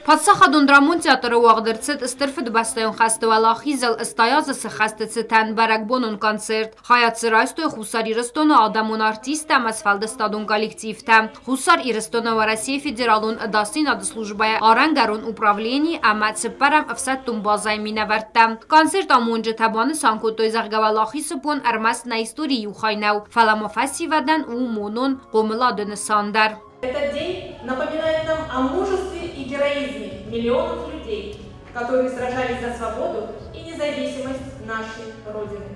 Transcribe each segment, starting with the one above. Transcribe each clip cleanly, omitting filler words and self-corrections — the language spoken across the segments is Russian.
Подсахадун драмон театра уагдырцет стырфыд бастайон хасты валахизал стоязысы хастыцетан баракбонун концерт. Хаят сырайстой хусар ирыстона адамун артистам асфалды стадун коллективта. Хусар ирыстона в России федералун дастин адслужбая арангарун управлений ама цепарам афсаттун базай минавартта. Концерт амунжа табаны санкутой заргавалахи супон армас на истории юхайнау. Фаламофаси вадан у монун комыладын сандар. Этот день напоминает нам о мужестве и героизме миллионов людей, которые сражались за свободу и независимость нашей Родины.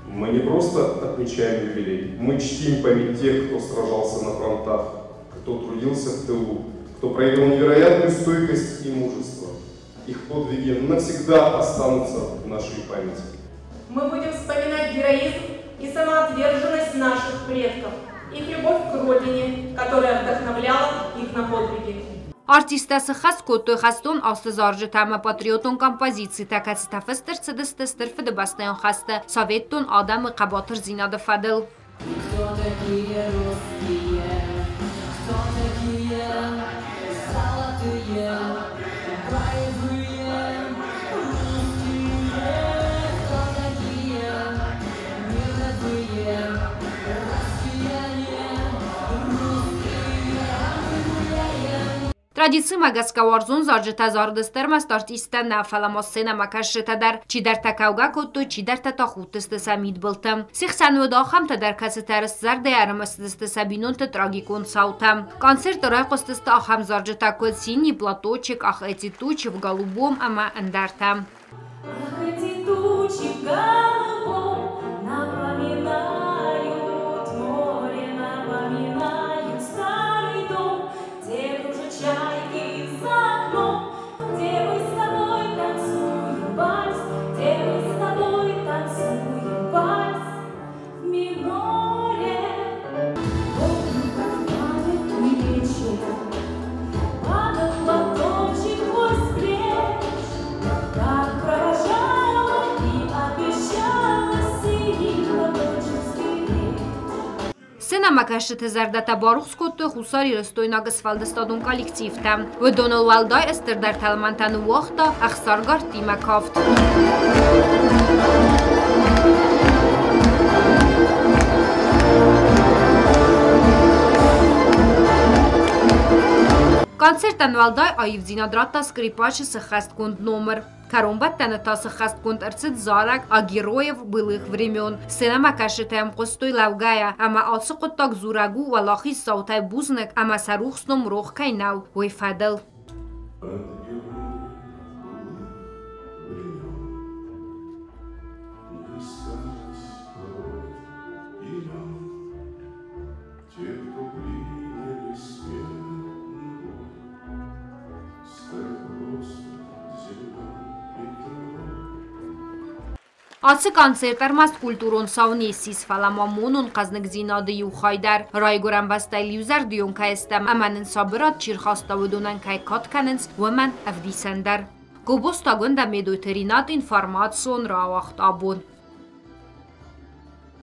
Мы не просто отмечаем юбилей, мы чтим память тех, кто сражался на фронтах, кто трудился в тылу, кто проявил невероятную стойкость и мужество. Их подвиги навсегда останутся в нашей памяти. Мы будем вспоминать героизм и самоотверженность наших предков, их любовь к родине, которая вдохновляла их на подвиги. Артистасы хас котой хастон астызаржы тама патриотон композиции такацы тафыстыр цыдыстыстыр фыды бастайон хаста советтон адамы қабатыр зинады фадыл. Кто такие русские? Кто такие золотые, боевые русские? Кто такие мировые россияне, русские? Традиции магаскаварзун заржита зардыстырмаст артиста на фаламоссена макашита дар чи дар такауга котто чи дар татахутысты самид былтым. Сихсан удахам та дар каситарс зарда ярмастысты сабинун та трагикун саутам. Концерт райқостысты ахам заржита код синий платочек ах эти тучи в голубом ама андартам. Ах, эти тучи в голубом напоминают море, напоминают старый дом, где кружат чайки за окном, где мы с тобой танцуем вальс, где мы с тобой танцуем вальс в миноре. Помню, как в памятный вечер падал платочек твой с плеч, как провожала и обещала синий платочек сберечь. Сена макашита зардата барух скотто хусари растойна гасфалдыстадун коллективта. Выдонал валдай эстердар талмантану вахта ахсаргар тимакафт. Концертан валдай аивзинадрата скрипачи сахасткунд номер. Карумбаттаны тасы хасткунд арцит зарак, а героев былых времен. Сена макашитаем костой лавгая, ама алсы коттак зурагу валахи саутай бузнек, ама сарухсном рох кайнау, ой фадал. Асы концерт армаст культурон саунесис фаламамонун казнык зинады юхайдар. Райгурам бастай люзар дион каестам аманын сабырат чирхаста выдунан кай катканынс выман авдисандар. Кубостагында медуйтеринат информацион равахт абун.